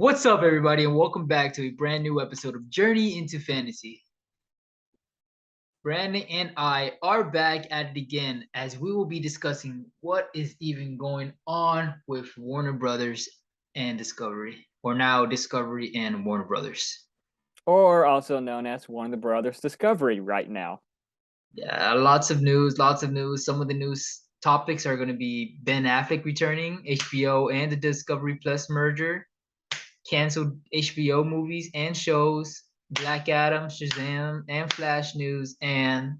What's up, everybody, and welcome back to a brand new episode of Journey into Fantasy. Brandon and I are back at it again as we will be discussing what is even going on with Warner Brothers and Discovery, or now Discovery and Warner Brothers. Or also known as Warner Brothers Discovery right now. Yeah, lots of news, lots of news. Some of the news topics are going to be Ben Affleck returning, HBO and the Discovery Plus merger, canceled HBO movies and shows, Black Adam, Shazam, and Flash news. And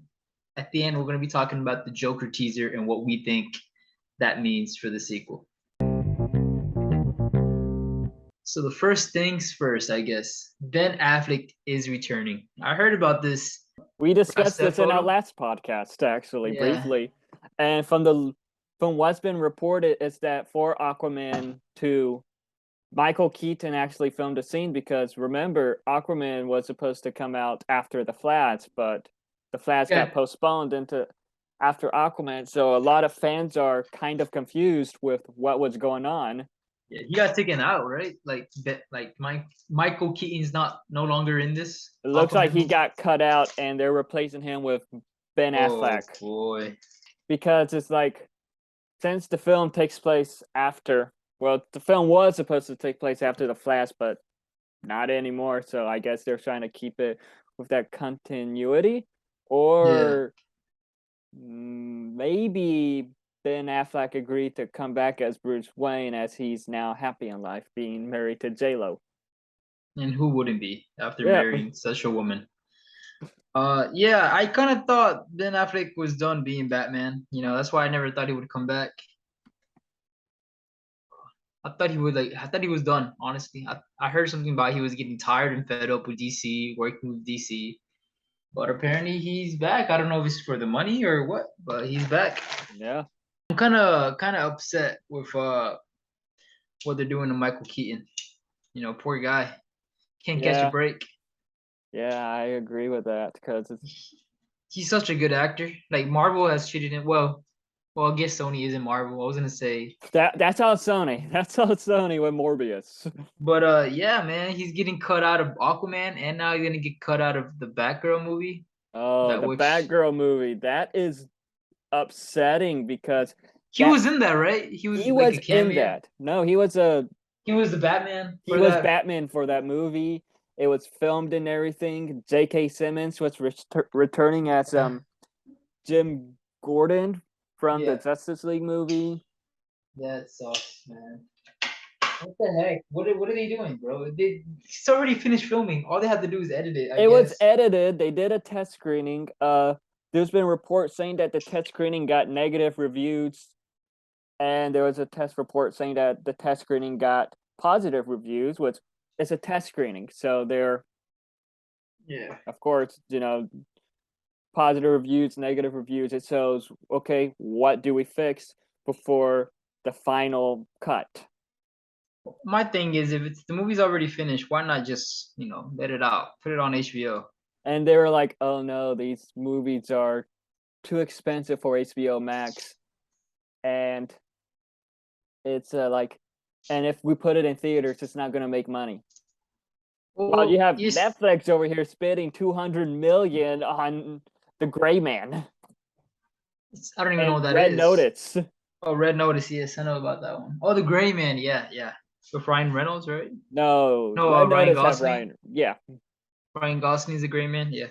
at the end, we're going to be talking about the Joker teaser and what we think that means for the sequel. So the first things first, I guess. Ben Affleck is returning. I heard about this. We discussed this in our last podcast, actually, briefly. And from what's been reported is that for Aquaman 2, Michael Keaton actually filmed a scene because remember, Aquaman was supposed to come out after The Flash, but The Flash got postponed into after Aquaman. So a lot of fans are kind of confused with what was going on. Yeah, he got taken out, right? Michael Keaton's no longer in this. It looks like he got cut out, and they're replacing him with Ben Affleck. Oh boy! Because it's like, since the film takes place after, well, the film was supposed to take place after The Flash, but not anymore. So I guess they're trying to keep it with that continuity, or maybe Ben Affleck agreed to come back as Bruce Wayne as he's now happy in life being married to J-Lo. And who wouldn't be after marrying such a woman? I kind of thought Ben Affleck was done being Batman. You know, that's why I never thought he would come back. I thought he was done, honestly. I heard something about he was getting tired and fed up with DC, working with DC. But apparently he's back. I don't know if it's for the money or what, but he's back. Yeah. I'm kind of upset with what they're doing to Michael Keaton. You know, poor guy. Can't catch a break. Yeah, I agree with that because he's such a good actor. Like Marvel has treated him well. Well, I guess Sony isn't Marvel. I was gonna say that's all Sony. That's all Sony with Morbius. But yeah, man, he's getting cut out of Aquaman, and now he's gonna get cut out of the Batgirl movie. Oh, the Batgirl movie. That is upsetting because he was in that, right? He was in that. No, he was the Batman. He was Batman for that movie. It was filmed and everything. J.K. Simmons was returning as Jim Gordon from the Justice League movie. That sucks, man. What the heck? What are they doing, bro? It's already finished filming. All they have to do is edit it. It was edited. They did a test screening. There's been reports saying that the test screening got negative reviews, and there was a test report saying that the test screening got positive reviews, which is a test screening. So they're, of course, positive reviews, negative reviews. It shows, okay, what do we fix before the final cut? My thing is, if the movie's already finished, why not just, let it out, put it on HBO? And they were like, oh no, these movies are too expensive for HBO Max. And it's and if we put it in theaters, it's not going to make money. Well, you have Netflix over here spending $200 million on The Gray Man. I don't even know what that is. Red Notice. Oh, Red Notice. Yes, I know about that one. Oh, The Gray Man. Yeah. With Ryan Reynolds, right? No, Ryan Gosling. Yeah. Ryan Gosling's The Gray Man. Yeah.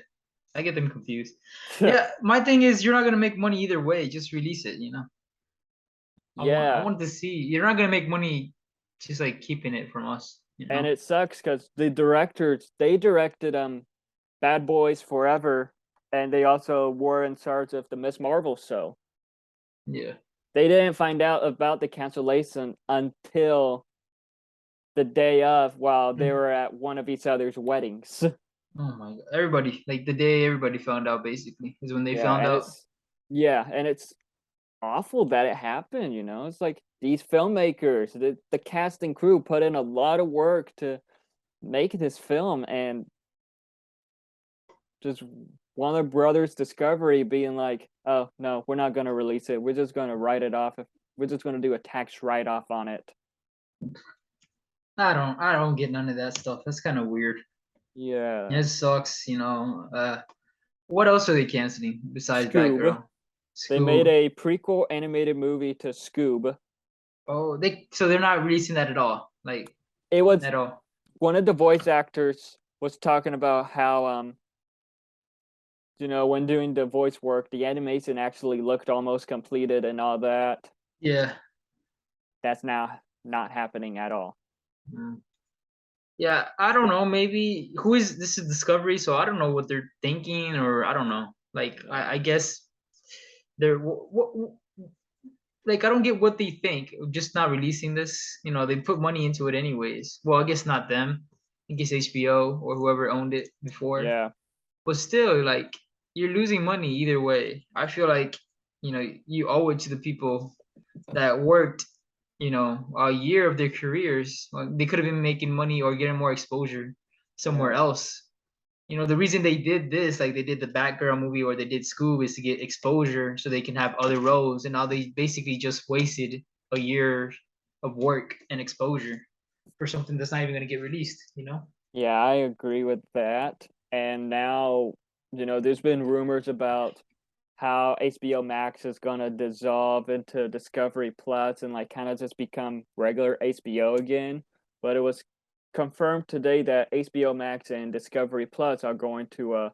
I get them confused. Yeah, my thing is, you're not going to make money either way. Just release it, I want to see. You're not going to make money just like keeping it from us. And it sucks because the directors, they directed Bad Boys Forever, and they also were in charge of the Ms. Marvel show. Yeah. They didn't find out about the cancellation until the day of, while they were at one of each other's weddings. Oh my god! Everybody, like the day everybody found out, basically, is when they found out. And it's awful that it happened. It's like these filmmakers, the cast and crew put in a lot of work to make this film, and just Warner Brothers Discovery being like, oh no, we're not going to release it. We're just going to write it off. We're just going to do a tax write-off on it. I don't get none of that stuff. That's kind of weird. Yeah. It sucks, what else are they canceling besides Scoob. Batgirl? They made Scoob. a prequel animated movie to Scoob. Oh, they're not releasing that at all. Like It was at all. one of the voice actors was talking about how when doing the voice work, the animation actually looked almost completed and all that. Yeah. That's now not happening at all. Mm. Yeah, I don't know. Maybe who is this is Discovery, so I don't know what they're thinking, or I don't know. Like I guess they're like I don't get what they think of just not releasing this. They put money into it anyways. Well, I guess not them. I guess HBO or whoever owned it before. Yeah. But still, like you're losing money either way. I feel like you owe it to the people that worked a year of their careers. Well, they could have been making money or getting more exposure somewhere Yeah. else. The reason they did this, like they did the Batgirl movie or they did Scoob, is to get exposure so they can have other roles. And now they basically just wasted a year of work and exposure for something that's not even going to get released. Yeah, I agree with that. And now, there's been rumors about how HBO Max is gonna dissolve into Discovery Plus and like kind of just become regular HBO again. But it was confirmed today that HBO Max and Discovery Plus are going to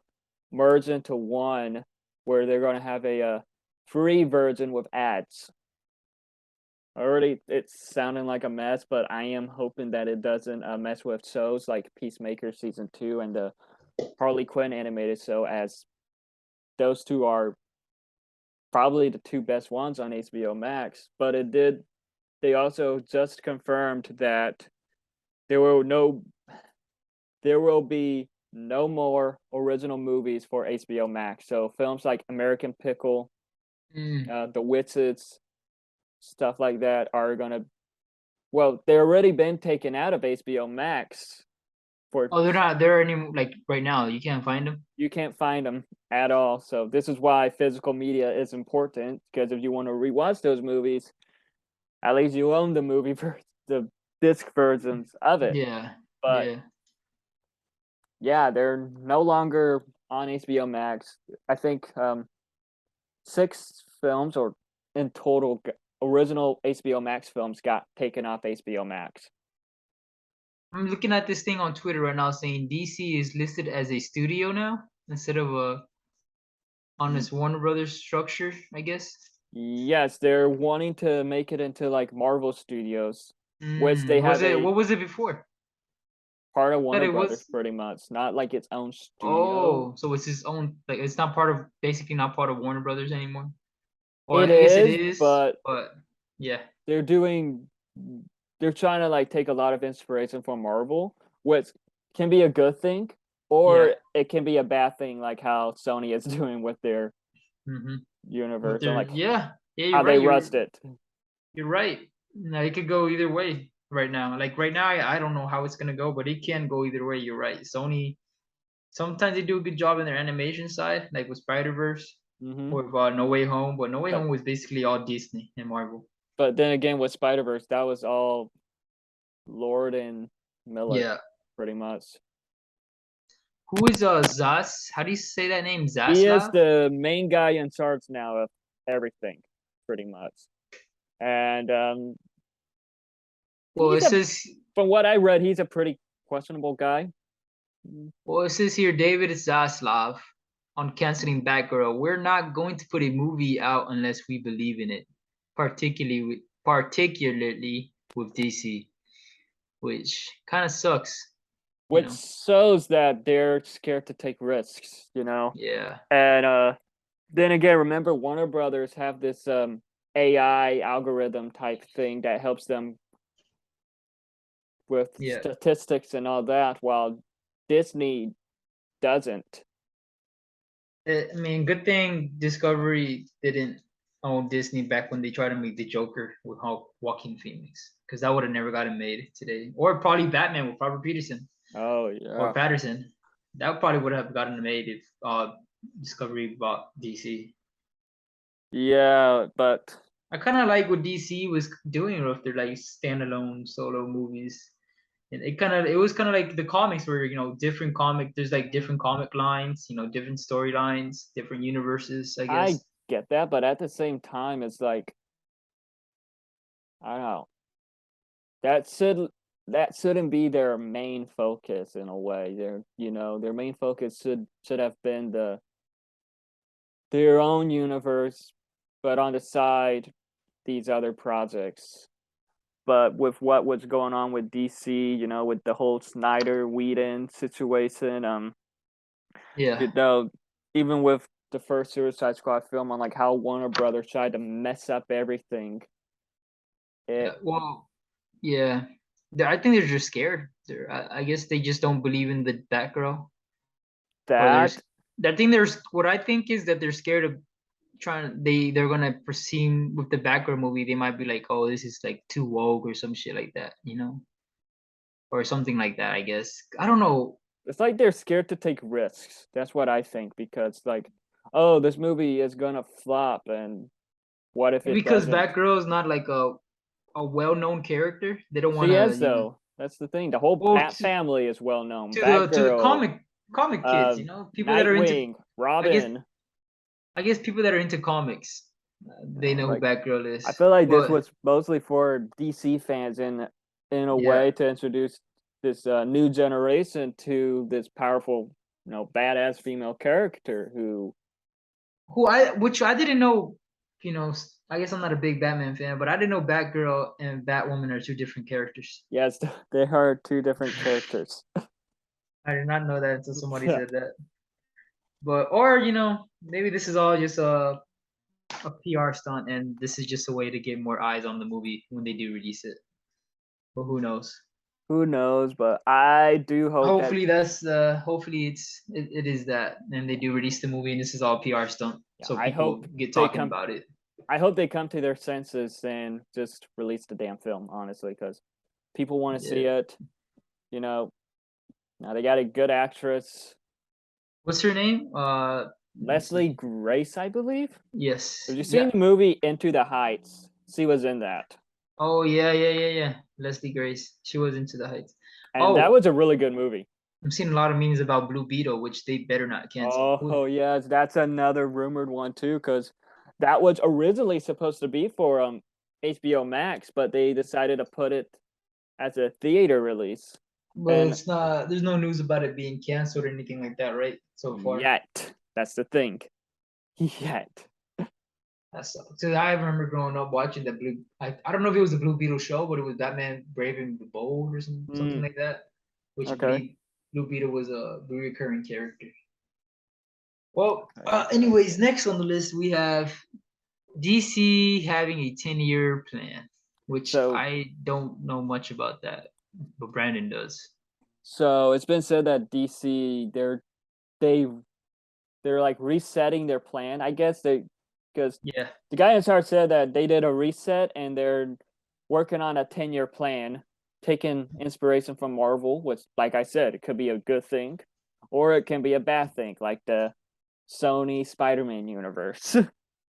merge into one, where they're going to have a free version with ads. Already, it's sounding like a mess, but I am hoping that it doesn't mess with shows like Peacemaker season 2 and the Harley Quinn animated show, as those two are probably the two best ones on HBO Max. But they also just confirmed that there will no there will be no more original movies for HBO Max. So films like American Pickle, Mm. The Witches, stuff like that are gonna they're already been taken out of HBO Max for Oh, they're not there any like right now. You can't find them. you can't find them at all. So this is why physical media is important, because if you want to rewatch those movies, at least you own the movie for the disc versions of it. Yeah, But yeah. yeah, they're no longer on HBO Max. I think 6 films or in total original HBO Max films got taken off HBO Max. I'm looking at this thing on Twitter right now saying DC is listed as a studio now instead of on this Warner Brothers structure, I guess. Yes, they're wanting to make it into like Marvel Studios, which they Was have it a what was it before? part of That Warner it Brothers was. pretty much, not like its own studio. Oh, so it's his own, like it's not part of, basically not part of Warner Brothers anymore. Or It I guess it is, is, but but yeah, they're doing they're trying to like take a lot of inspiration from Marvel, which can be a good thing, yeah. or it can be a bad thing, like how Sony is doing with their Mm-hmm. With universe and their like yeah, how you're they right. rushed it. You're right. No, it could go either way right now. Like right now, I don't know how it's gonna go, but it can go either way. You're right. Sony sometimes they do a good job in their animation side, like with Spider Verse Hmm. or No Way Home. But No Way But Home was basically all Disney and Marvel. then again, with Spider Verse, that was all Lord and Miller, Yeah. pretty much. Who is Zas? How do you say that name? He is Zaslav? the main guy in charge now of everything, pretty much. And Well, he's it a says from what I read, he's a pretty questionable guy. well, it says here David Zaslav on canceling Batgirl. We're not going to put a movie out unless we believe in it, particularly with DC, which kind of sucks, you Which know. shows that they're scared to take risks. Yeah. And then again, remember Warner Brothers have this AI algorithm type thing that helps them with Yeah. statistics and all that, while Disney doesn't. I mean, good thing Discovery didn't own Disney back when they tried to make the Joker with Joaquin Phoenix, because that would have never gotten made today. Or probably Batman with Robert Peterson Oh or yeah. Patterson. That probably would have gotten made if Discovery bought DC. Yeah, but I kind of like what DC was doing with their like standalone solo movies. And it was kind of like the comics where, different comic, there's like different comic lines, different storylines, different universes, I I guess. get that, but at the same time, it's like I don't know. That should that shouldn't be their main focus in a way. Their main focus should have been their own universe, but on the side, these other projects. But with what was going on with DC, with the whole Snyder Whedon situation, Yeah. you know, even with the first Suicide Squad film on like how Warner Brothers tried to mess up everything, Yeah. it Well, yeah. I think they're just scared. I guess they just don't believe in the Batgirl. Or that I think there's what I think is that they're scared of they're gonna proceed with the Batgirl movie. They might be like, oh, this is like too woke or some shit like that, or something like that. I guess I don't know it's like they're scared to take risks. That's what I think because like, oh, this movie is gonna flop, and what if it because doesn't? Batgirl is not like a well-known character. They don't want She to, is though. That's the thing. The whole well, Bat family is well known. to the Batgirl, comic kids, uh, people that are into. Nightwing, I guess Robin. I guess people that are into comics, they know who Like Batgirl I is. feel like this But was mostly for DC fans in a yeah, way to introduce this new generation to this powerful, badass female character who which I didn't know. I guess I'm not a big Batman fan, but I didn't know Batgirl and Batwoman are two different characters. yes, they are two different characters. I did not know that until somebody said that. But or maybe this is all just a PR stunt, and this is just a way to get more eyes on the movie when they do release it. But who knows? Who knows? But I do hope that Hopefully it is that, and they do release the movie, and this is all PR stunt, yeah, so I people hope get they talking come. about it. I hope they come to their senses and just release the damn film. Honestly, because people want to see Yeah. it. You know, now they got a good actress, What's her name? Let me Leslie see. Grace, I believe. Yes. Have you Yeah. seen the movie Into the Heights? She was in that, Oh yeah, yeah, yeah, yeah. Leslie Grace. She was into the Heights. and that Oh, was a really good movie. I'm seeing a lot of memes about Blue Beetle, which they better not cancel. Oh yes, that's another rumored one too, because that was originally supposed to be for HBO Max, but they decided to put it as a theater release. But And it's not. There's no news about it being canceled or anything like that, right? So far. yet, that's the thing. Yet. That's so I remember growing up watching the Blue. I don't know if it was the Blue Beetle show, but it was Batman Brave and the Bold or something Mm, like that. Which I okay. believe Blue Beetle was a recurring character. Well, Okay. anyways, next on the list we have DC having a 10-year plan, which So I don't know much about that, but Brandon does. so it's been said that DC they they're like resetting their plan. I guess they because Yeah. the guy in charge said that they did a reset and they're working on a 10-year plan, taking inspiration from Marvel, which, like I said, it could be a good thing, or it can be a bad thing, like the Sony Spider-Man universe.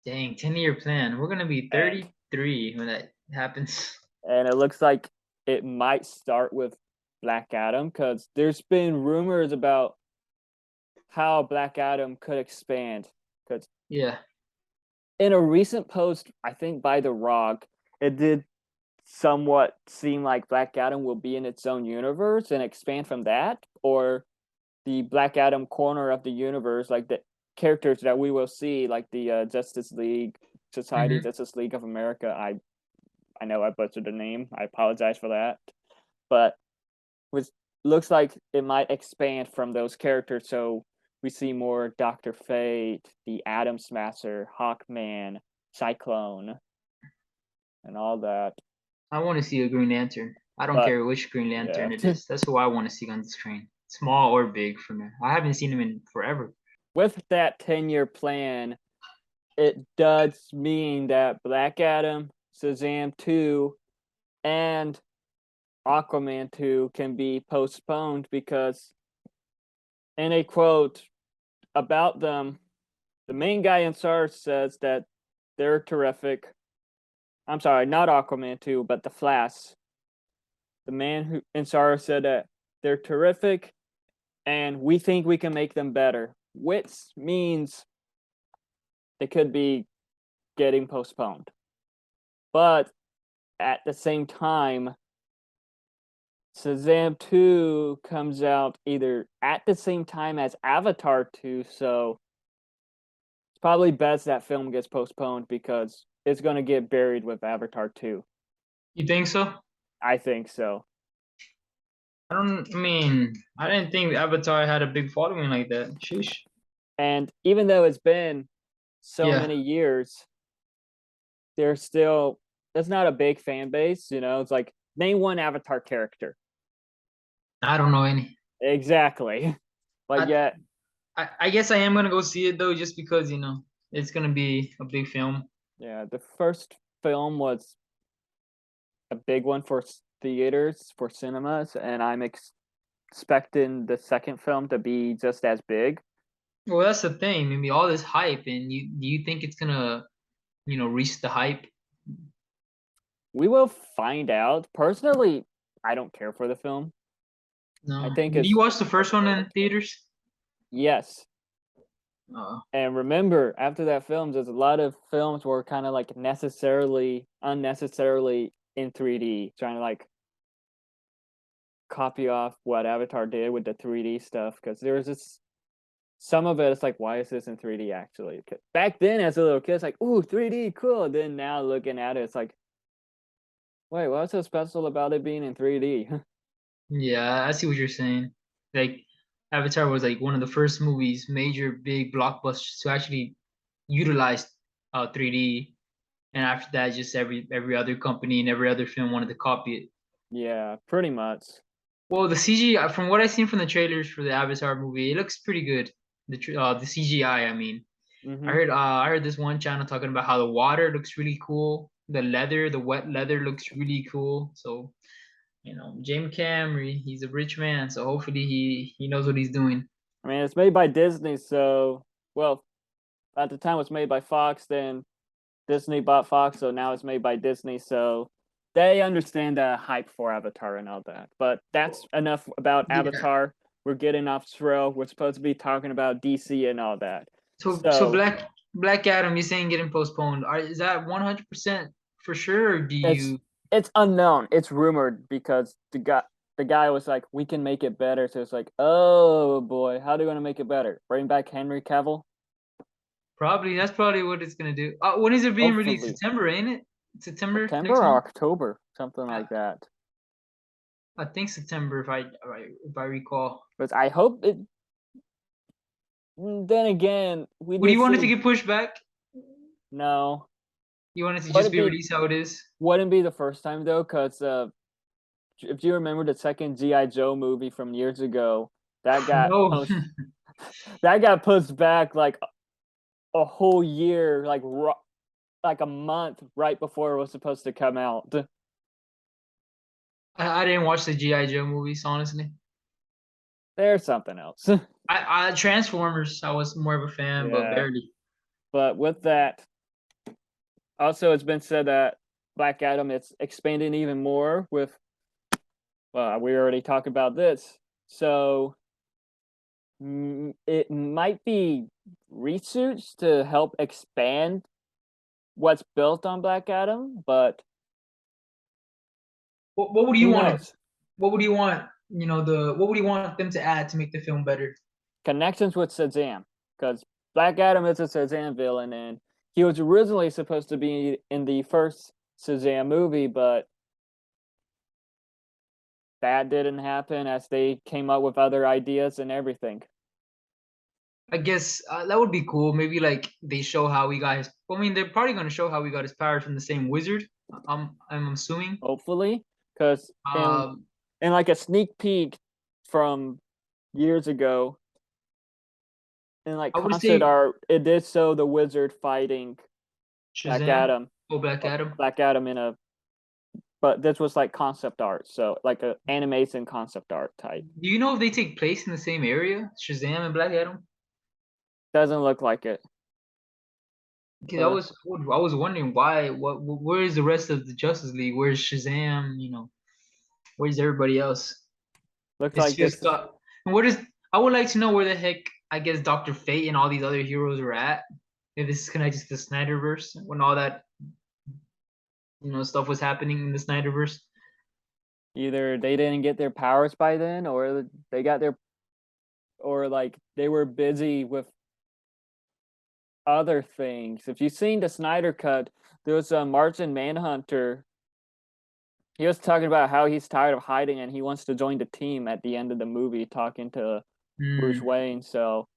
Dang, 10-year plan. We're gonna be and 33 when that happens. and it looks like it might start with Black Adam because there's been rumors about how Black Adam could expand. Because Yeah. in a recent post, I think by The Rock, it did somewhat seem like Black Adam will be in its own universe and expand from that, or the Black Adam corner of the universe, like the characters that we will see, like the Justice League, Society Hmm. Justice League of America. I know I butchered the name. I apologize for that, but which looks like it might expand from those characters, so we see more Doctor Fate, the Atom Smasher, Hawkman, Cyclone, and all that. I want to see a Green Lantern. I don't But care which Green yeah, Lantern it is. That's who I want to see on the screen. Small or big for me. I haven't seen him in forever. with that 10-year plan, it does mean that Black Adam, Shazam 2, and Aquaman 2 can be postponed because, in a quote about them, the main guy in charge says that they're terrific. I'm sorry, not Aquaman 2, but The Flash. the man who and Sarah said that they're terrific, and we think we can make them better, which means they could be getting postponed. But at the same time, Shazam 2 comes out either at the same time as Avatar 2, so it's probably best that film gets postponed because it's going to get buried with Avatar 2. You think so? I think so. I mean, I didn't think Avatar had a big following like that. Sheesh. And even though it's been so Yeah, many years, there's not a big fan base, It's like name one Avatar character. I don't know any. Exactly. But I, yet, I guess I am gonna go see it though, just because it's gonna be a big film. yeah, the first film was a big one for theaters, for cinemas, and I'm expecting the second film to be just as big. Well, that's the thing. Maybe all this hype, and do you think it's gonna, reach the hype? We will find out. Personally, I don't care for the film. I No. think Did you it's watch the first one in theaters? yes. Uh, And remember, after that film, there's a lot of films were kind of like unnecessarily in 3D, trying to like copy off what Avatar did with the 3D stuff. Because there was this, some of it, it's like, why is this in 3D actually? Back then, as a little kid, it's like, ooh, 3D, cool. Then now looking at it, it's like, wait, what's so special about it being in 3D? yeah, I see what you're saying. Like, Avatar was like one of the first movies, major big blockbusters to actually utilize 3D, and after that, just every other company and every other film wanted to copy it. Yeah, pretty much. Well, the CG, from what I've seen from the trailers for the Avatar movie, it looks pretty good. The CGI, I mean. Mm-hmm. I heard this one channel talking about how the water looks really cool. The wet leather looks really cool. So, James Cameron, he's a rich man, so hopefully he knows what he's doing. I mean, it's made by Disney, so well, at the time it was made by Fox, then Disney bought Fox, so now it's made by Disney, so they understand the hype for Avatar and all that. But that's enough about Yeah. Avatar. We're getting off trail. We're supposed to be talking about DC and all that. So So Black Adam, you're saying getting postponed. Is that 100% for sure, or do it's you it's unknown. It's rumored because the guy was like, "We can make it better." So it's like, "Oh boy, how do you want to make it better? Bring back Henry Cavill? probably that's probably what it's gonna do. When is it being released? Hopefully September, ain't it? September September next or month? October, something I, like that." I think September, if I recall. But I hope it. Then again, we Would did you want it to see get pushed back? no. You want it to just Wouldn't be be released how it is? wouldn't be the first time though, because if you remember the second GI Joe movie from years ago, that got No. post that got pushed back like a whole year, like a month right before it was supposed to come out. I didn't watch the GI Joe movies, honestly. There's something else. I Transformers, I was more of a fan, but Yeah, barely. but with that, also it's been said that Black Adam it's expanding even more with. Well, we already talked about this, so it might be research to help expand what's built on Black Adam, but What would you who want to? knows? What would you want? What would you want them to add to make the film better? Connections with Shazam, because Black Adam is a Shazam villain, and he was originally supposed to be in the first Shazam movie, but that didn't happen as they came up with other ideas and everything. I guess that would be cool. Maybe like they show how he got his. Well, I mean, they're probably gonna show how he got his powers from the same wizard. I'm assuming. Hopefully, because Um, in like a sneak peek from years ago, in like I would concept say art, it did show the wizard fighting Black Shazam Adam, or Black Adam. Black Adam in a, but this was like concept art, so like a animation concept art type. Do you know if they take place in the same area, Shazam and Black Adam? Doesn't look like it. Because Uh, I was wondering why. Where is the rest of the Justice League? Where's Shazam? Where's everybody else? Looks It's like this just is and what is I would like to know where the heck I guess Doctor Fate and all these other heroes are at. If this is connected to the Snyderverse when all that stuff was happening in the Snyderverse. either they didn't get their powers by then, or they got their, or like they were busy with other things. If you've seen the Snyder Cut, there was a Martian Manhunter. He was talking about how he's tired of hiding and he wants to join the team at the end of the movie, talking to Bruce Hmm, Wayne. So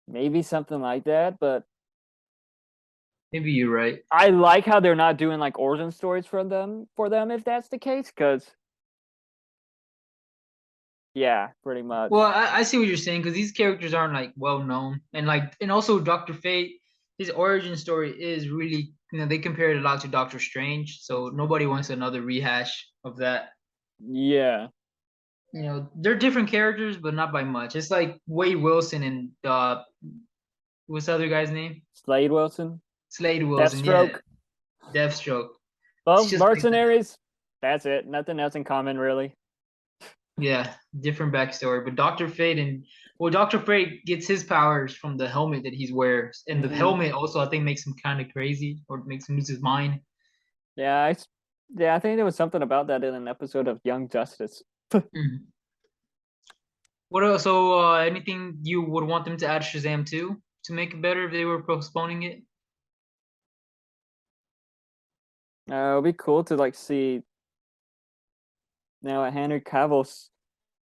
maybe something like that. But maybe you're right. I like how they're not doing like origin stories for them if that's the case, because yeah, pretty much. Well, I see what you're saying because these characters aren't like well known, and also Doctor Fate, his origin story is really they compare it a lot to Doctor Strange, so nobody wants another rehash of that. Yeah. They're different characters, but not by much. It's like Wade Wilson and what's the other guy's name? Slade Wilson, Slade Wilson, yeah, Deathstroke, Deathstroke. It's both just like that. mercenaries. That's it. Nothing else in common, really. Yeah, different backstory. But Doctor Fate Doctor Fate gets his powers from the helmet that he wears, and the Hmm. helmet also I think makes him kind of crazy or makes him lose his mind. Yeah, yeah, I think there was something about that in an episode of Young Justice. Mhm. What else? So, anything you would want them to add Shazam 2 to make it better if they were postponing it? It'd be cool to like see now a Henry Cavill's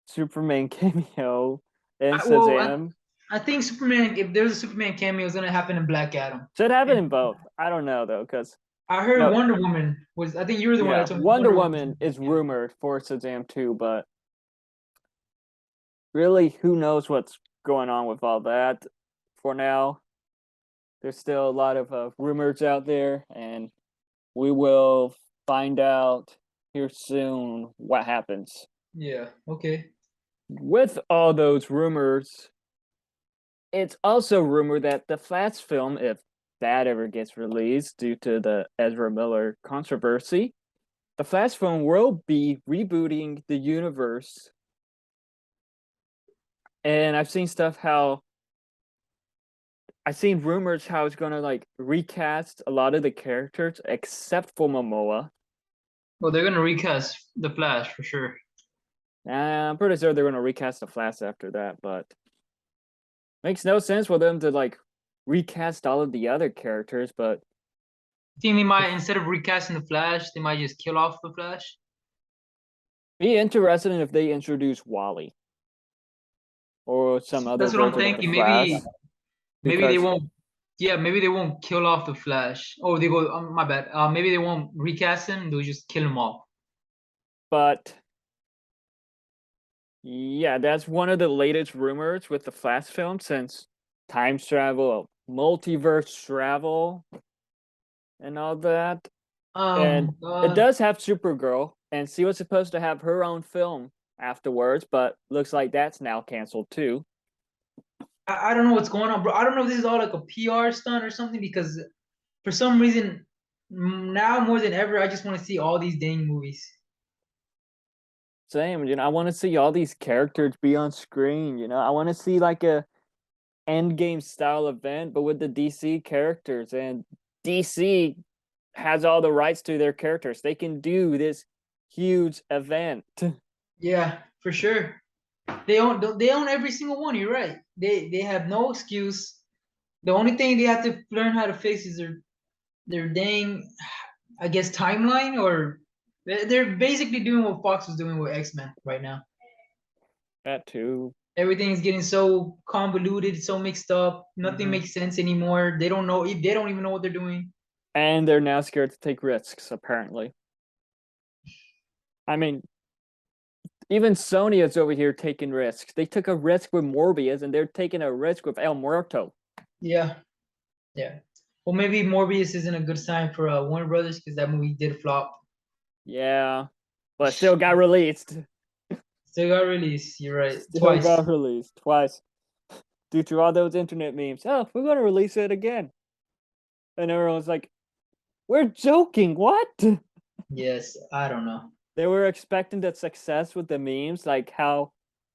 Superman cameo in I, well, I, Shazam. I think Superman. If there's a Superman cameo, it's gonna happen in Black Adam. Should happen And in both. I don't know though, because I heard no, Wonder Woman was. I think you were the one yeah, that told me Wonder Wonder Woman. Woman is rumored for Shazam too, but really, who knows what's going on with all that for now? There's still a lot of rumors out there, and we will find out here soon what happens. Yeah. Okay. With all those rumors, it's also rumored that the Flash film, if that ever gets released due to the Ezra Miller controversy, the Flash film will be rebooting the universe. And I've seen rumors how it's gonna like recast a lot of the characters except for Momoa. Well, they're gonna recast the Flash for sure. I'm pretty sure they're gonna recast the Flash after that, but makes no sense for them to like recast all of the other characters. But I think they might instead of recasting the Flash, they might just kill off the Flash. be interested in if they introduce Wally or some other That's what I'm version of the thinking. Flash, Maybe they because won't. Yeah, maybe they won't kill off the Flash. Oh, they go. My bad. Maybe they won't recast him. They'll just kill him off. but yeah, that's one of the latest rumors with the Flash film, since time travel, multiverse travel, and all that. And it God. does have Supergirl, and she was supposed to have her own film afterwards, but looks like that's now canceled too. I don't know what's going on, bro. I don't know if this is all like a PR stunt or something because for some reason now more than ever, I just want to see all these dang movies. Same, I want to see all these characters be on screen. I want to see like a Endgame style event, but with the DC characters. And DC has all the rights to their characters. They can do this huge event. Yeah, for sure. They own every single one. You're right. They have no excuse. The only thing they have to learn how to fix is their dang, I guess, timeline, or they're basically doing what Fox was doing with X-Men right now. That too. Everything is getting so convoluted, so mixed up. Nothing Hmm. makes sense anymore. They don't know. They don't even know what they're doing. And they're now scared to take risks, apparently. I mean, even Sony is over here taking risks. They took a risk with Morbius, and they're taking a risk with El Muerto. Yeah, yeah. Well, maybe Morbius isn't a good sign for Warner Brothers because that movie did flop. Yeah, but still got released. Still got released. You're right. Still Twice. got released twice due to all those internet memes. Oh, we're gonna release it again, and everyone's like, "We're joking. What?" Yes. I don't know. They were expecting the success with the memes, like how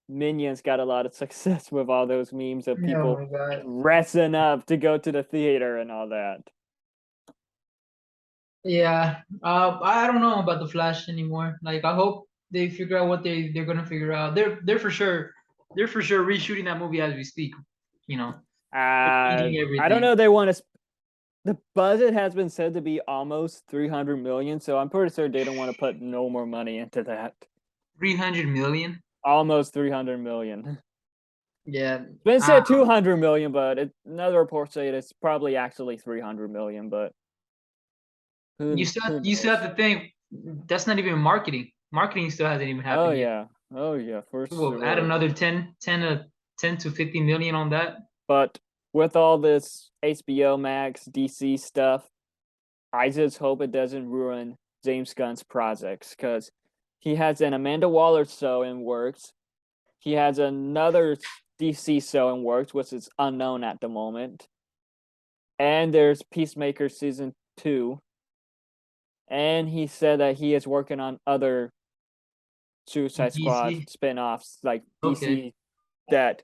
Minions got a lot of success with all those memes of Oh people my god. dressing up to go to the theater and all that. Yeah. I don't know about the Flash anymore. Like I hope they figure out what they're gonna figure out. They're for sure reshooting that movie as we speak. You know, repeating I don't everything. know. They want to. The budget has been said to be almost 300 million, so I'm pretty sure they don't want to put no more money into that. 300 million. Almost 300 million. Yeah. It's been Uh, said 200 million, but another report say it's probably actually 300 million. But who you still knows? have to think that's not even marketing. Marketing still hasn't even Oh happened yet. yeah, oh yeah, for We'll add sure. another 10 to 50 million on that. But with all this HBO Max, DC stuff, I just hope it doesn't ruin James Gunn's projects because he has an Amanda Waller show in works. He has another DC show in works, which is unknown at the moment. And there's Peacemaker season 2. And he said that he is working on other Suicide Squad DC. spin-offs like Okay. DC that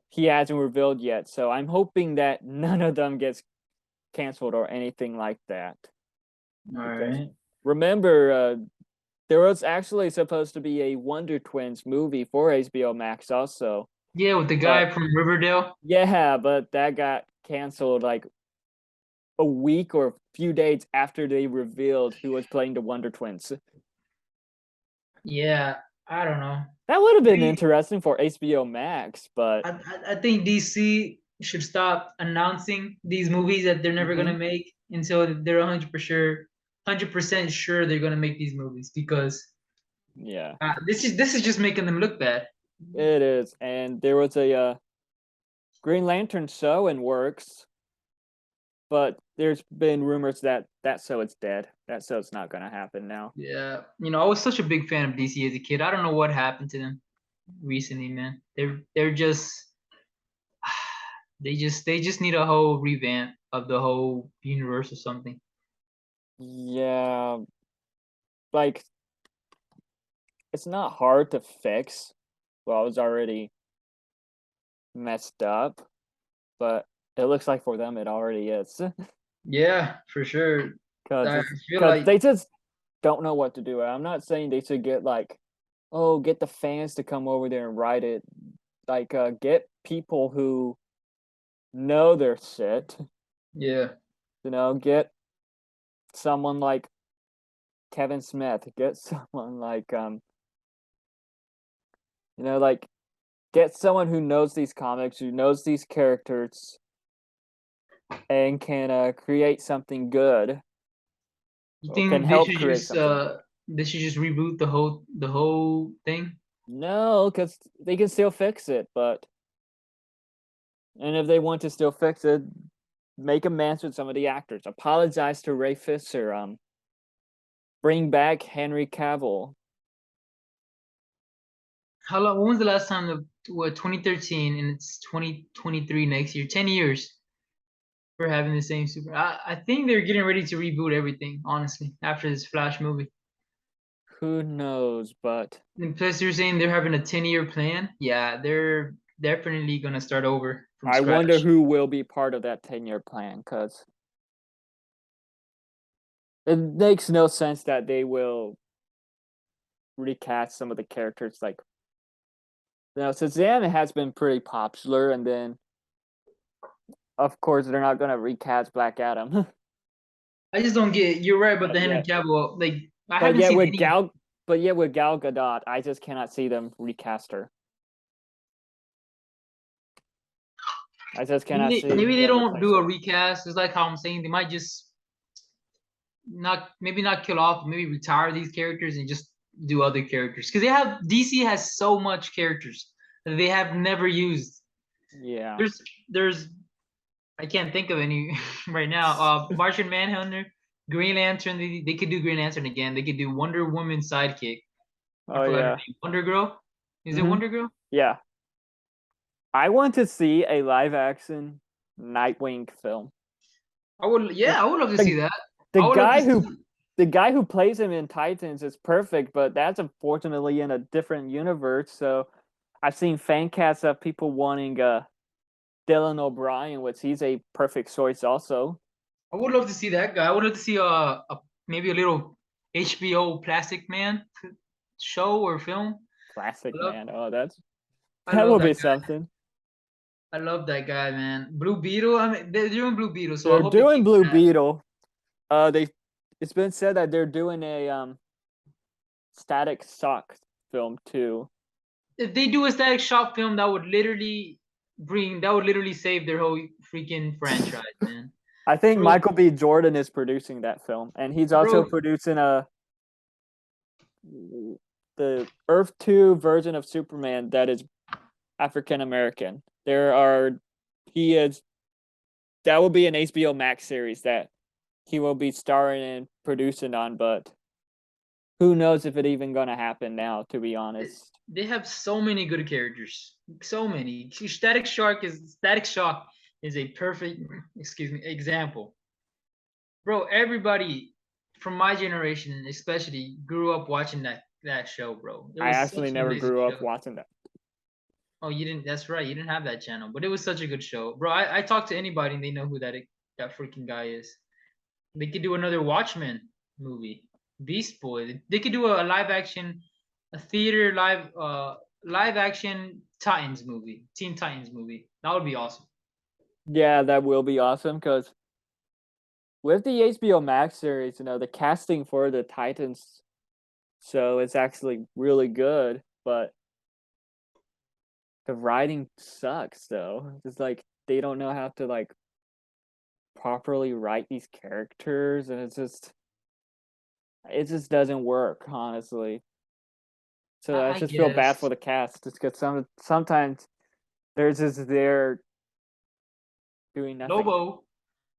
he hasn't revealed yet. So I'm hoping that none of them gets canceled or anything like that. All Because right. remember, there was actually supposed to be a Wonder Twins movie for HBO Max also. Yeah, with the But guy from Riverdale. yeah, but that got canceled like a week or a few days after they revealed who was playing the Wonder Twins. Yeah, I don't know. That would have been See, interesting for HBO Max, but I think DC should stop announcing these movies that they're never gonna mhm, make until they're 100% sure they're gonna make these movies because yeah, this is just making them look bad. it is. And there was a Green Lantern show in works, but there's been rumors that that show is dead. That show's not going to happen now. Yeah, I was such a big fan of DC as a kid. I don't know what happened to them recently, man. They're just they just need a whole revamp of the whole universe or something. Yeah, like it's not hard to fix. Well, it was already messed up, but it looks like for them it already is. Yeah, for sure. Cause I it's feel because like they just don't know what to do. I'm not saying they should get like, oh, get the fans to come over there and write it. Like, get people who know their shit. yeah. Get someone like Kevin Smith. Get someone like like get someone who knows these comics, who knows these characters, and can create something good, You or can think help create something good. they should just reboot the whole thing? No, because they can still fix it, but and if they want to still fix it, make amends with some of the actors. Apologize to Ray Fisher. Bring back Henry Cavill. How long? When was the last time what 2013 and it's 2023 next year? 10 years for having the same super. I think they're getting ready to reboot everything. Honestly, after this Flash movie. Who knows? But And plus, they're saying they're having a 10-year plan. Yeah, they're definitely gonna start over from I wonder scratch. who will be part of that 10-year plan because it makes no sense that they will recast some of the characters. Like, Shazam has been pretty popular, and then of course they're not gonna recast Black Adam. I just don't get. You're right about but the Henry yet, Cavill. Like I but haven't yet seen with any. Gal, but yet with Gal Gadot, I just cannot see them recast her. I just cannot see Maybe they them don't replace do a her. recast. It's like how I'm saying they might just not maybe not kill off, maybe retire these characters and just do other characters because they have DC has so much characters that they have never used. Yeah. There's I can't think of any right now. Martian Manhunter, Green Lantern. They could do Green Lantern again. They could do Wonder Woman sidekick. I Oh forgot her yeah. name. Wonder Girl. Is it Mm-hmm. Wonder Girl? Yeah. I want to see a live action Nightwing film. I would. The Yeah, I would love to see the, that. the I would love to guy who see. the guy who plays him in Titans is perfect, but that's unfortunately in a different universe. So I've seen fan casts of people wanting Dylan O'Brien, which he's a perfect choice also. I would love to see that guy. I would love to see a maybe a little HBO Plastic Man show or film. Classic I love man. Oh, that's I that love will that be guy. something. I love that guy, man. Blue Beetle. I mean, they're doing Blue Beetle, so I They're hope they doing keep Blue that. Beetle. They it's been said that they're doing a Static Shock film too. If they do a Static Shock film, that would literally save their whole freaking franchise, man. I think Bro, Michael B. Jordan is producing that film, and he's also bro, producing a the Earth 2 version of Superman that is African American. There are he is that will be an HBO Max series that he will be starring and producing on, but who knows if it even gonna happen now, to be honest. they have so many good characters. So many. Static Shock is a perfect excuse me example. Bro, everybody from my generation especially grew up watching that show, bro. It I was actually such an never amazing grew up show. watching that. Oh, you didn't. That's right. You didn't have that channel, but it was such a good show, bro. I talk to anybody and they know who that freaking guy is. They could do another Watchmen movie, Beast Boy. They could do a live action, a theater live action Titans movie, Teen Titans movie. That would be awesome. Yeah, that will be awesome because with the HBO Max series, the casting for the Titans show is actually really good, but the writing sucks though. It's like they don't know how to like properly write these characters, and it just doesn't work, honestly. So I I just feel bad guess for the cast, just because sometimes they're just there doing nothing.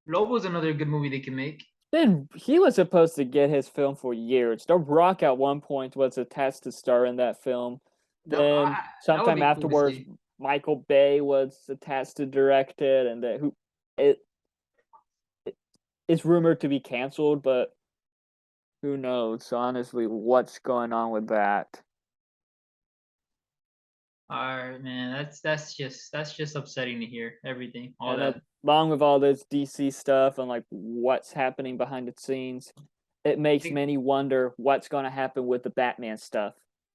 Lobo's another good movie they can make. Then he was supposed to get his film for years. The Rock at one point was attached to star in that film. Then That would sometime be cool to afterwards, see. Michael Bay was attached to direct it, and that who it it's rumored to be canceled, but who knows honestly what's going on with that. All right, man. That's just upsetting to hear everything, all And that. along with all this DC stuff and like what's happening behind the scenes, it makes many wonder what's going to happen with the Batman stuff.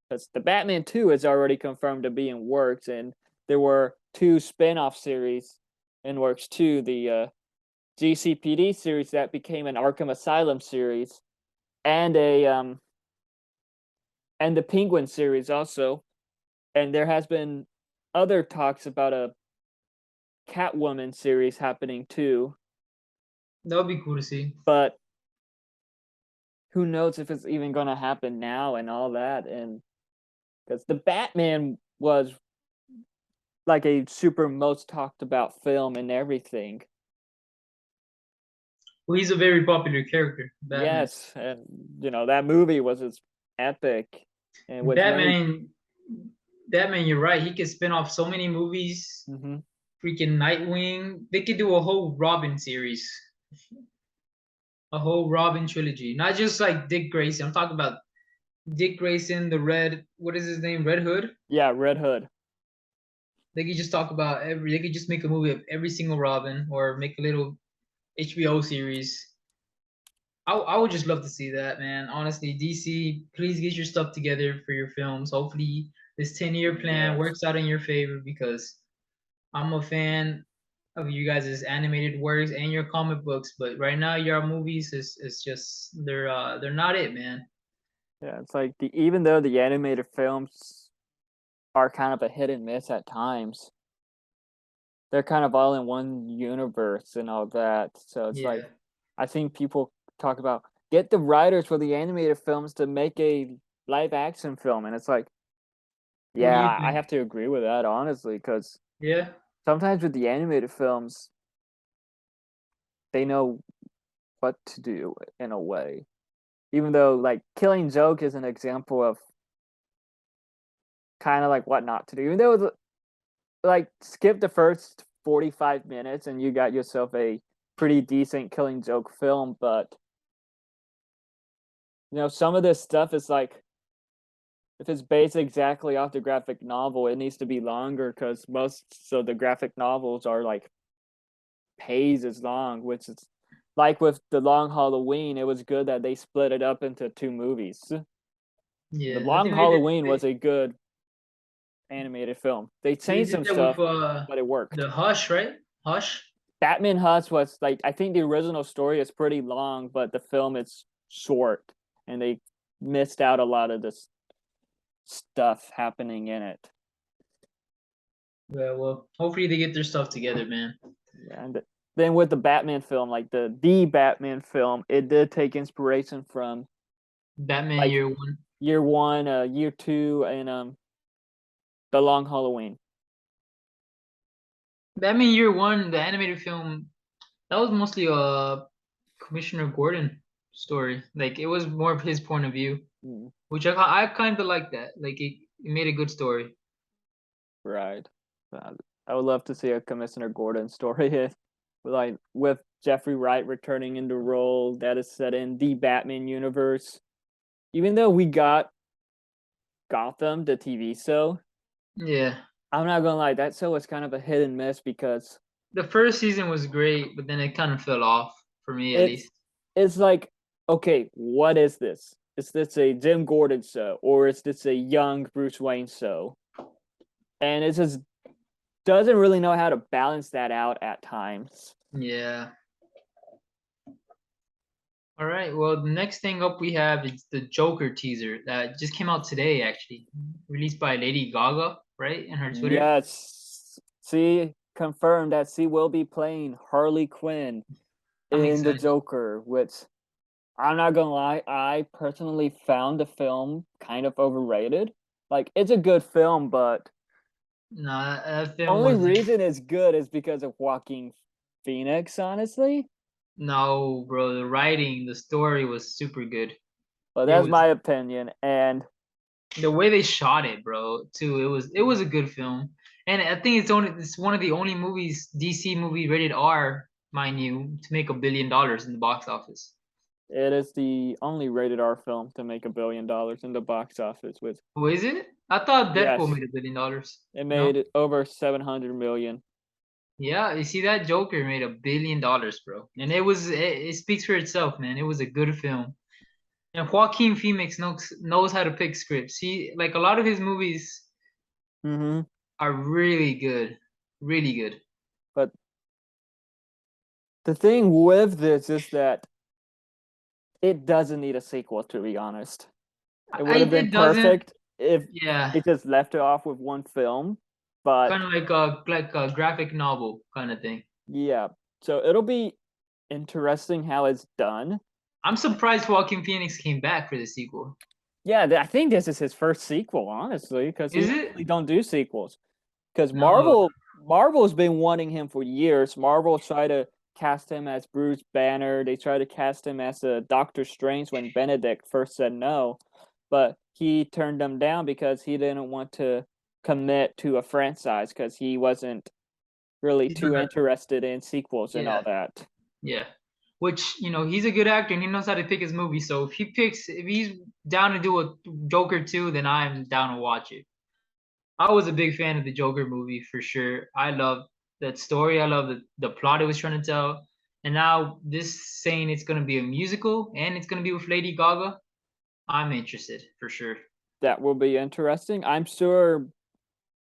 Because the Batman 2 is already confirmed to be in works, and there were two spin-off series in works too. The GCPD series that became an Arkham Asylum series, and a and the Penguin series also. And there has been other talks about a Catwoman series happening too, That would be cool to see. but who knows if it's even going to happen now and all that. And because the Batman was like a super most talked about film and everything. Well, he's a very popular character, Batman. Yes, and that movie was just epic, and with many. Batman, Batman, you're right. He could spin off so many movies. Mhm. Freaking Nightwing. They could do a whole Robin series, a whole Robin trilogy. Not just like Dick Grayson. I'm talking about Dick Grayson, the Red. What is his name? Red Hood. Yeah, Red Hood. They could just talk about every. They could just make a movie of every single Robin, or make a little HBO series. I would just love to see that, man. Honestly, DC, please get your stuff together for your films. Hopefully, this 10-year plan Yes. works out in your favor because I'm a fan of you guys' animated works and your comic books, but right now your movies is just they're not it, man. Yeah, it's like even though the animated films are kind of a hit and miss at times, they're kind of all in one universe and all that. So it's like Yeah. I think people talk about get the writers for the animated films to make a live action film, and it's like, What do yeah, you I think? have to agree with that honestly, because Yeah. sometimes with the animated films, they know what to do in a way. Even though like Killing Joke is an example of kind of like what not to do. Even though like skip the first 45 minutes and you got yourself a pretty decent Killing Joke film, but some of this stuff is like, if it's based exactly off the graphic novel, it needs to be longer because most of the graphic novels are like pages long, which is like with The Long Halloween, it was good that they split it up into 2 movies. The Yeah, I Long think Halloween was a good animated film. They they changed did some that with stuff, but it worked. the Hush, right? Hush. Batman Hush was like, I think the original story is pretty long, but the film is short, and they missed out a lot of this stuff happening in it. Yeah, well, hopefully they get their stuff together, man. And then with the Batman film, like the Batman film, it did take inspiration from Batman like Year One. year one, year two, and the Long Halloween. Batman Year One, the animated film, that was mostly a Commissioner Gordon story. Like it was more of his point of view, Mm, which I kind of like that. Like it made a good story. right. I would love to see a Commissioner Gordon story, like with Jeffrey Wright returning into role that is set in the Batman universe. Even though we got Gotham, the TV show, Yeah, I'm not gonna lie, that show was kind of a hit and miss because the first season was great, but then it kind of fell off for me at it's least. it's like, okay, what is this? Is this a Jim Gordon show or is this a young Bruce Wayne show? And it just doesn't really know how to balance that out at times. Yeah. All right. Well, the next thing up we have is the Joker teaser that just came out today, actually, released by Lady Gaga, right, in her Twitter. Yes, she confirmed that she will be playing Harley Quinn I'm in the excited. Joker, which I'm not gonna lie, I personally found the film kind of overrated. Like, it's a good film, but No, that film only was reason it's good is because of Joaquin Phoenix, honestly. no, bro. The writing, the story was super good. But It that's was my opinion. And the way they shot it, bro. Too. It was a good film, and I think it's one of the only movies DC movie rated R, mind you, to make $1 billion in the box office. it is the only rated R film to make $1 billion in the box office with, Oh, is it? I thought Deadpool yes, made $1 billion. it No. made over 700 million. Yeah, you see that Joker made $1 billion, bro, and it speaks for itself, man. It was a good film, and Joaquin Phoenix knows how to pick scripts. He like a lot of his movies Mm-hmm. are really good, really good. But the thing with this is that it doesn't need a sequel, to be honest. It would have been It doesn't, perfect if yeah, it just left it off with one film. kind But of like a graphic novel kind of thing. yeah, so it'll be interesting how it's done. I'm surprised Joaquin Phoenix came back for the sequel. Yeah, I think this is his first sequel, honestly, because he Is it? usually don't do sequels. Because No. Marvel's been wanting him for years. Marvel tried to cast him as Bruce Banner. They tried to cast him as a Doctor Strange when Benedict first said no, but he turned them down because he didn't want to commit to a franchise because he wasn't really He's too not. interested in sequels and all Yeah. that. Yeah. Which, he's a good actor and he knows how to pick his movie. So if he's down to do a Joker 2, then I'm down to watch it. I was a big fan of the Joker movie for sure. I love that story. I love the plot it was trying to tell. And now this saying it's gonna be a musical and it's gonna be with Lady Gaga. I'm interested for sure. That will be interesting. I'm sure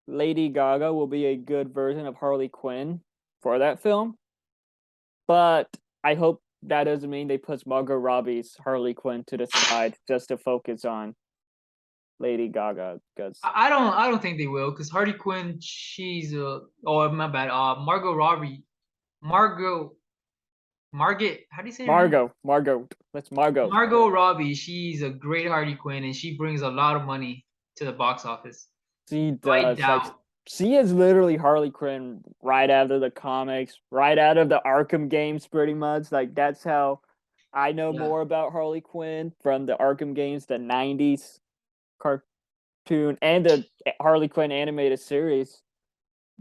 Lady Gaga will be a good version of Harley Quinn for that film. But I hope that doesn't mean they put Margot Robbie's Harley Quinn to the side just to focus on Lady Gaga. Because I don't think they will because Harley Quinn, she's oh my bad. Margot Robbie, Margot, Margaret, how do you say her name? That's Margot. Margot Robbie, she's a great Harley Quinn and she brings a lot of money to the box office. She So I does. Like, doubt. she is literally Harley Quinn right out of the comics, right out of the Arkham games, pretty much. Like, that's how I know Yeah. more about Harley Quinn from the Arkham games, the 90s cartoon, and the Harley Quinn animated series.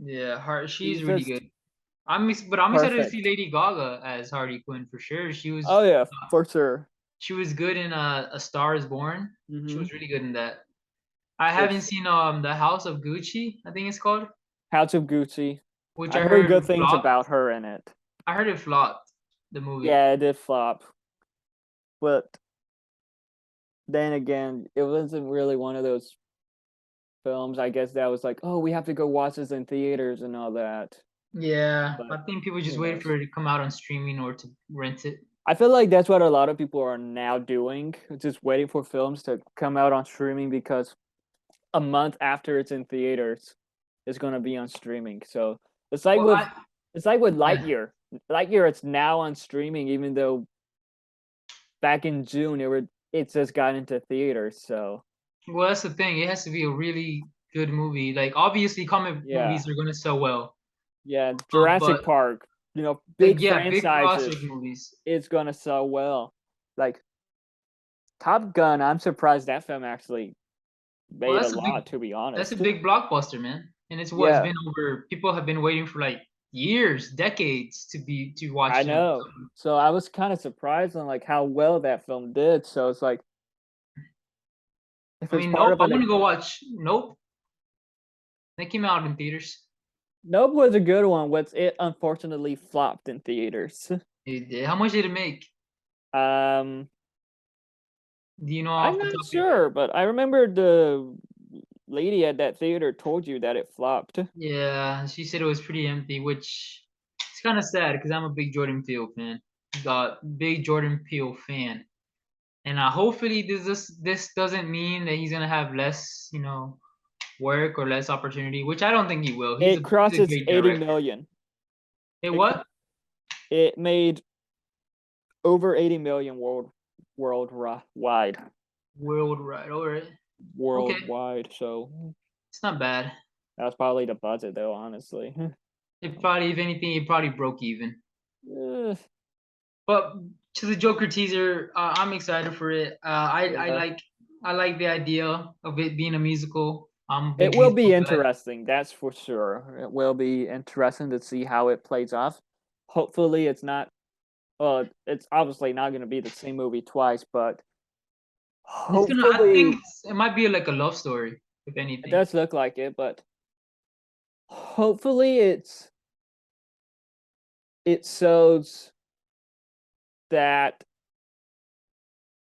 Yeah, she's She's really just good. I'm excited to see perfect. Lady Gaga as Harley Quinn for sure. She Oh, was yeah, for sure. She was good in A Star Is Born. She Mm-hmm. was really good in that. I haven't Which seen The House of Gucci, I think it's called, House of Gucci. which I I heard heard good things flopped. about her in it. I heard it flopped, the movie. Yeah, it did flop. But then again, it wasn't really one of those films, I guess, that was like, oh, we have to go watch this in theaters and all that. Yeah, I But think people just who waited for knows? it to come out on streaming or to rent it. I feel like that's what a lot of people are now doing, just waiting for films to come out on streaming because a month after it's in theaters, it's gonna be on streaming. So it's like Well, with yeah. Lightyear. Lightyear, it's now on streaming, even though back in June it just got into theaters. So Well, that's the thing. It has to be a really good movie. Like, obviously, comic yeah, movies are gonna sell well, yeah, but Jurassic Park, like, big yeah, big franchises, classic movies. it's gonna sell well. Like Top Gun, I'm surprised that film actually Well, made a lot, to be that's a honest. big blockbuster, man. And it's what it's Yeah, been over. People have been waiting for like years, decades to I watch know. something. So I was kind of surprised on like how well that film did. So it's like if I it's mean, part Nope. of I an want to go watch Nope. That came out in theaters. Nope was a good one, but it unfortunately flopped in theaters. How much did it make? Um, Do you know I'm off the not top of your sure, but I remember the lady at that theater told you that it flopped. Yeah, she said it was pretty empty, which it's kind of sad because I'm a big Jordan Peele fan. Got big Jordan Peele fan, and hopefully this doesn't mean that he's gonna have less, work or less opportunity, which I don't think he will. It He's crossed a its great 80 director. million. Hey, It what? it made over 80 million worldwide. Worldwide. All right. Okay, Worldwide, so it's not bad. that's probably the budget though, honestly. It probably, if anything, it probably broke even. Eh, But to the Joker teaser, I'm excited for it. yeah. I like the idea of it being a musical. I'm a It big will musical be guy. interesting, that's for sure. It will be interesting to see how it plays off. Hopefully, it's not. Well, it's obviously not going to be the same movie twice, but It's gonna. I think hopefully, it might be like a love story, if it anything. does look like it. But hopefully, it shows that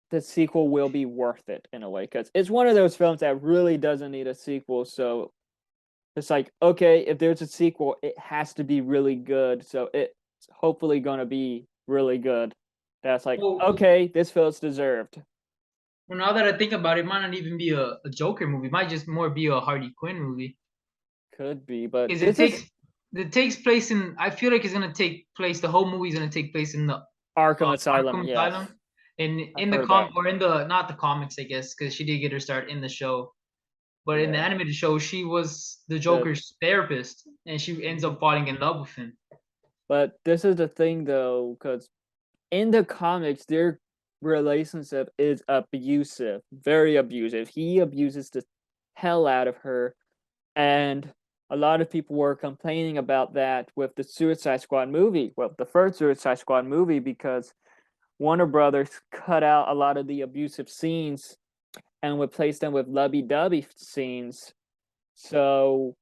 the sequel will be worth it in a way because it's one of those films that really doesn't need a sequel. So it's like, okay, if there's a sequel, it has to be really good. So it's hopefully going to be really good. That's like, Well, okay, this feels deserved. well, now that I think about it, it might not even be a Joker movie. It might just more be a Harley Quinn movie. Could be, but Because this is it takes place in. I feel like it's gonna take place. The whole movie is gonna take place in the Arkham Asylum. Arkham Yes, Asylum. In I've the heard that. com or in the not the comics, I guess, because she did get her start in the show. But in the Yeah, animated show, she was the the Joker's therapist, and she ends up falling in love with him. but this is the thing though, because in the comics, their relationship is abusive, very abusive. He abuses the hell out of her, and a lot of people were complaining about that with the Suicide Squad movie, well, the first Suicide Squad movie, because Warner Brothers cut out a lot of the abusive scenes and replaced them with lovey-dovey scenes. So,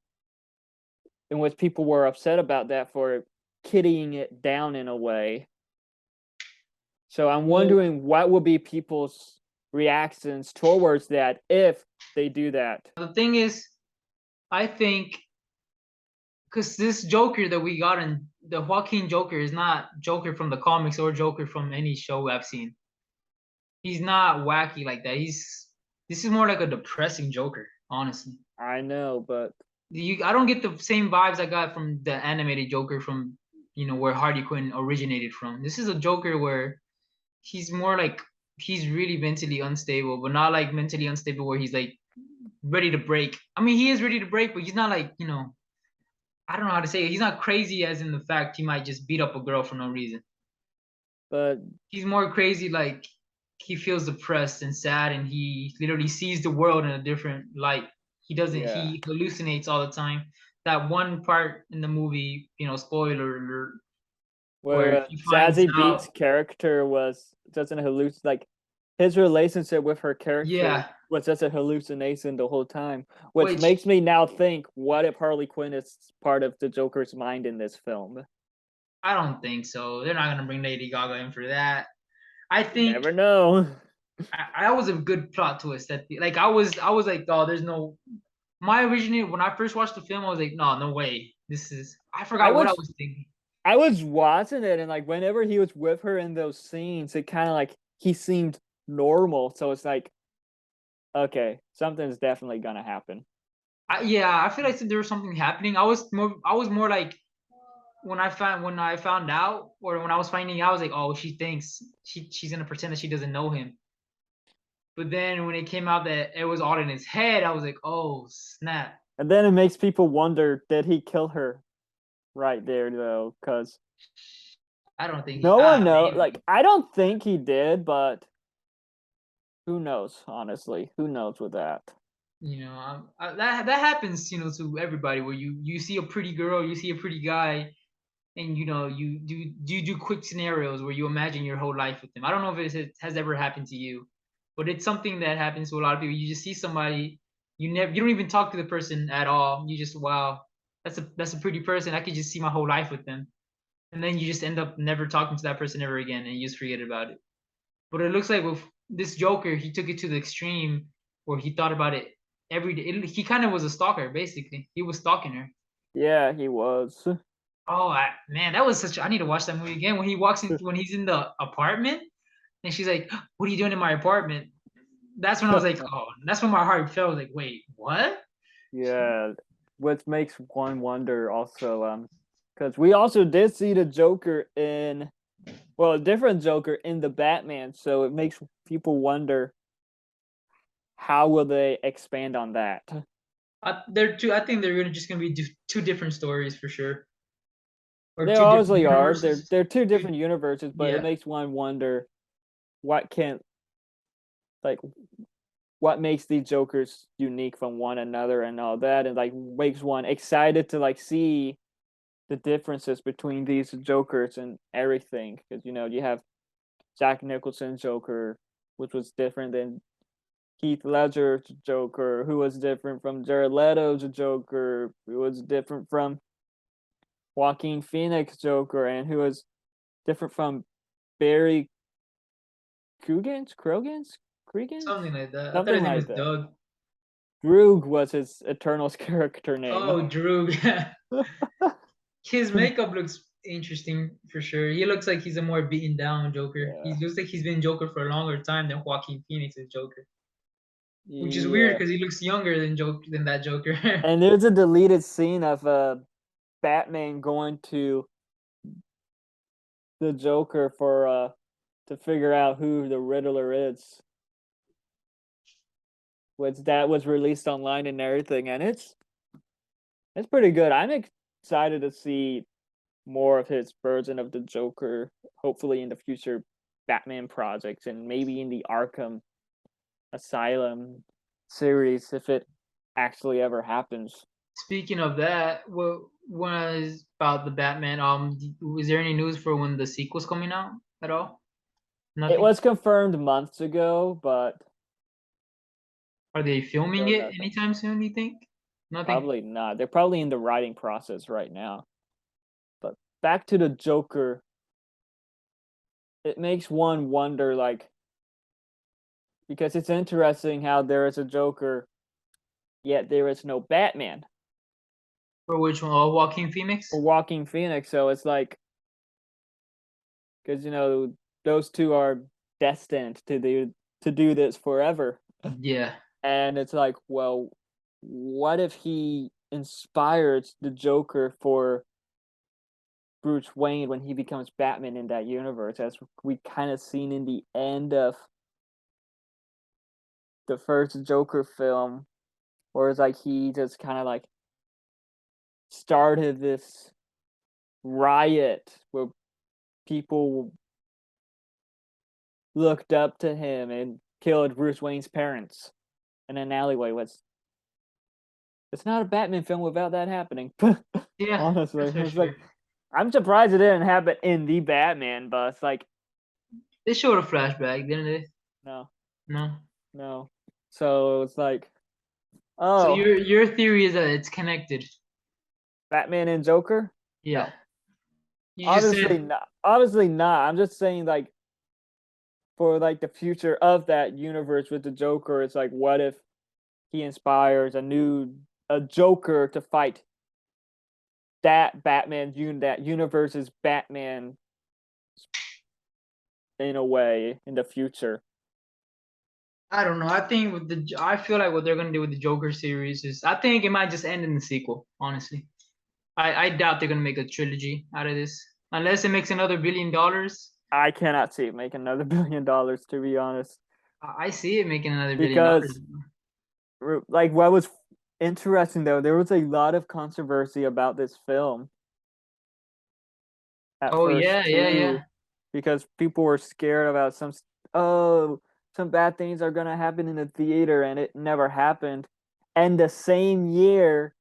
in which people were upset about that for kidding it down in a way. So I'm Well, wondering what will be people's reactions towards that if they do that. the thing is, I think because this Joker that we got in the Joaquin Joker is not Joker from the comics or Joker from any show I've seen. He's not wacky like that. This is more like a depressing Joker, honestly. I know, but I don't get the same vibes I got from the animated Joker from where Harley Quinn originated from. This is a Joker where he's more like he's really mentally unstable, but not like mentally unstable where he's like ready to break. I mean, he is ready to break, but he's not like I don't know how to say it. He's not crazy as in the fact he might just beat up a girl for no reason. but He's more crazy like he feels depressed and sad and he literally sees the world in a different light. yeah. He hallucinates all the time. That one part in the movie, spoiler alert, where Where he finds Zazie Beats out. character was doesn't hallucinate, like his relationship with her character Yeah, was just a hallucination the whole time, which which makes me now think, what if Harley Quinn is part of the Joker's mind in this film? I don't think so. They're not gonna bring Lady Gaga in for that. I You think never know. that was a good plot twist. Like I was like, oh, there's no. My original when I first watched the film, I was like, no, no way. This is. I I forgot what I was was thinking. I was watching it, and like whenever he was with her in those scenes, it kind of like he seemed normal. So it's like, okay, something's definitely gonna happen. Yeah, I feel like there was something happening. I was more like when I found out or when I was finding out, I was like, oh, she thinks she's gonna pretend that she doesn't know him. But then when it came out that it was all in his head, I was like, oh snap. And then it makes people wonder, did he kill her right there though? Because I don't think no one knows. Like, maybe. I don't think he did, but who knows? Honestly, who knows with that? That happens, to everybody. Where you see a pretty girl, you see a pretty guy, and you do quick scenarios where you imagine your whole life with them. I don't know if it has ever happened to you, but it's something that happens to a lot of people. You just see somebody, you don't even talk to the person at all. You just wow, that's a pretty person. I could just see my whole life with them, and then you just end up never talking to that person ever again, and you just forget about it. But it looks like with this Joker, he took it to the extreme where he thought about it every day. He kind of was a stalker, basically. He was stalking her. Yeah, he was. Oh man, that was such. I need to watch that movie again. When he's in the apartment, and she's like, "What are you doing in my apartment?" That's when I was like, "Oh," that's when my heart fell. I was like, "Wait, what?" Yeah, which makes one wonder also, because we also did see the Joker in, well, a different Joker in the Batman, so it makes people wonder how will they expand on that. They're two. I think they're just gonna be two different stories for sure, or They two different obviously are. universes. They're two different universes, but it Yeah, makes one wonder what can, like, what makes these Jokers unique from one another and all that, and like makes one excited to like see the differences between these Jokers and everything. Because you have Jack Nicholson's Joker, which was different than Heath Ledger's Joker, who was different from Jared Leto's Joker, who was different from Joaquin Phoenix Joker, and who was different from Barry Cregan's, something like that. I thought something his name like was that. Doug. Droog was his Eternal's character name. Oh, Drew. His makeup looks interesting for sure. He looks like he's a more beaten down Joker. He Yeah, looks like he's been Joker for a longer time than Joaquin Phoenix's Joker, which is weird yeah. because he looks younger than that Joker. And there's a deleted scene of Batman going to the Joker for to figure out who the Riddler is, which that was released online and everything, and it's pretty good. I'm excited to see more of his version of the Joker, hopefully in the future Batman projects and maybe in the Arkham Asylum series if it actually ever happens. Speaking of that, what was about the Batman? Was there any news for when the sequel's coming out at all? It Nothing. was confirmed months ago, but Are they filming still it nothing. anytime soon? You think? Nothing. Probably not. They're probably in the writing process right now. But back to the Joker, it makes one wonder, like, because it's interesting how there is a Joker, yet there is no Batman For which one? Oh, Joaquin or Phoenix. Walking Phoenix. So it's like, because those two are destined to do this forever, Yeah. and it's like, well, what if he inspires the Joker for Bruce Wayne when he becomes Batman in that universe, as we kind of seen in the end of the first Joker film, where it's like he just kind of like started this riot where people looked up to him and killed Bruce Wayne's parents in an alleyway. It's not a Batman film without that happening. Yeah, Honestly, that's for it's like sure. I'm surprised it didn't happen in the Batman, but it's like They showed a flashback, didn't they? No, No. no. So it's like, So oh, your theory is that it's connected. Batman and Joker? Yeah. No, You just obviously said, not. Obviously not. I'm just saying, like, for like the future of that universe with the Joker, it's like, what if he inspires a Joker to fight that universe's Batman in a way in the future. I don't know. I think I feel like what they're gonna do with the Joker series is, I think it might just end in the sequel. Honestly, I doubt they're gonna make a trilogy out of this unless it makes another $1 billion. I cannot see it making another $1 billion, to be honest, I see it making another $1 billion. because like what was interesting though, there was a lot of controversy about this film at Oh first yeah, yeah, yeah. too, because people were scared about oh some bad things are gonna happen in the theater, and it never happened. And the same year,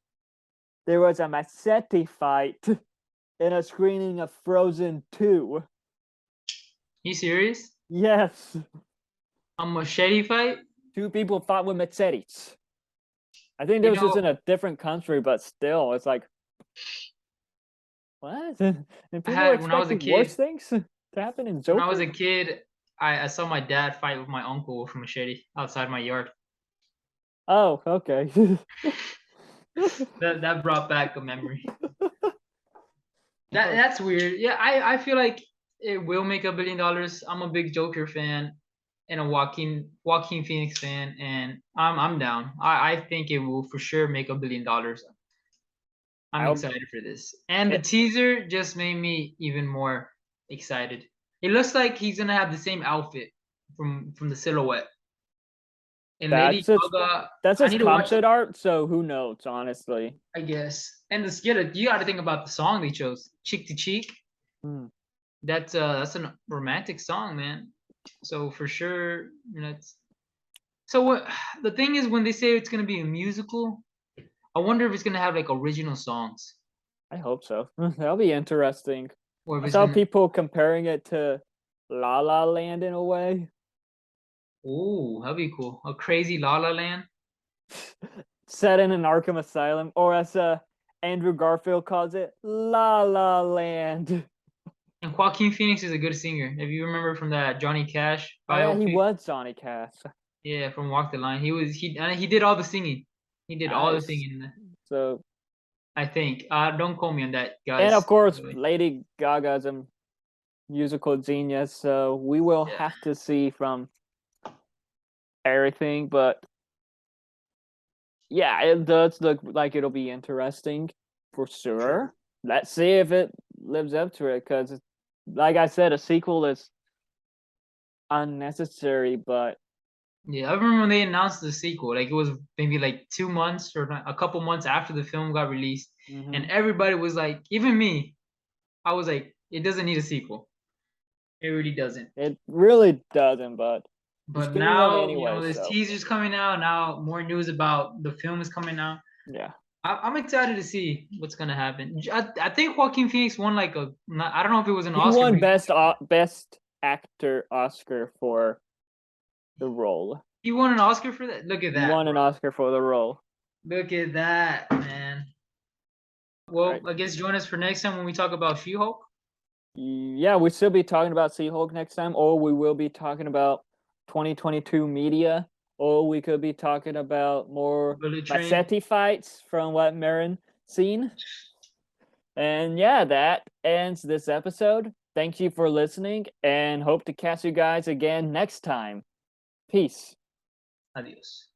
there was a machete fight in a screening of Frozen 2. You serious? Yes, A machete fight? two people fought with machetes. I think You this was know, in a different country, but still, it's like, what? And I people were had when I was a expecting worse kid. things to happen in When I was Joker. a kid, I saw my dad fight with my uncle with a machete outside my yard. Oh, okay. That brought back a memory. That's weird. Yeah, I feel like it will make $1 billion. I'm a big Joker fan and a Joaquin Phoenix fan, and I'm down. I think it will for sure make $1 billion. I'm I'll, excited for this. And the it, teaser just made me even more excited. It looks like he's gonna have the same outfit from the silhouette. And that's Lady just Gaga, that's I just need to watch it, concept art, so who knows, honestly. I guess. And the skit, you got to think about the song they chose, "Cheek to Cheek." Hmm. That's a romantic song, man. So for sure, it's so what the thing is when they say it's gonna be a musical, I wonder if it's gonna have like original songs I hope so. That'll be interesting. or if I it's saw gonna. people comparing it to La La Land in a way. Oh, that'd be cool. A crazy La La Land. Set in an Arkham Asylum, or as Andrew Garfield calls it, La La Land. And Joaquin Phoenix is a good singer. If you remember from that Johnny Cash Oh yeah, he biopic, was Johnny Cash. yeah, from Walk the Line, he did all the singing. He did all the Nice. singing. So, I think. Don't quote me on that, and of guys. course, Lady Gaga's a musical genius. So we will Yeah. have to see from everything, but yeah, it does look like it'll be interesting for sure. Let's see if it lives up to it, because, like I said, a sequel is unnecessary, but Yeah, I remember when they announced the sequel. Like it was maybe like 2 months or a couple months after the film got released, and mhm, everybody was like, even me, I was like, it doesn't need a sequel. It really doesn't. it really doesn't. But it's But getting one now, anyway, there's so teasers coming out. Now more news about the film is coming out. yeah. I'm excited to see what's gonna happen. I think Joaquin Phoenix won like I don't know if it was an He Oscar, but won best actor Oscar for the role. he won an Oscar for that. Look at He that, won an bro. Oscar for the role. Look at that, man. Well, Right. I guess join us for next time when we talk about She-Hulk. Yeah, we still be talking about She-Hulk next time, or we will be talking about 2022 media, or we could be talking about more Bullet Train. machete fights from what Marin seen. And yeah, that ends this episode. Thank you for listening, and hope to catch you guys again next time. Peace. Adios.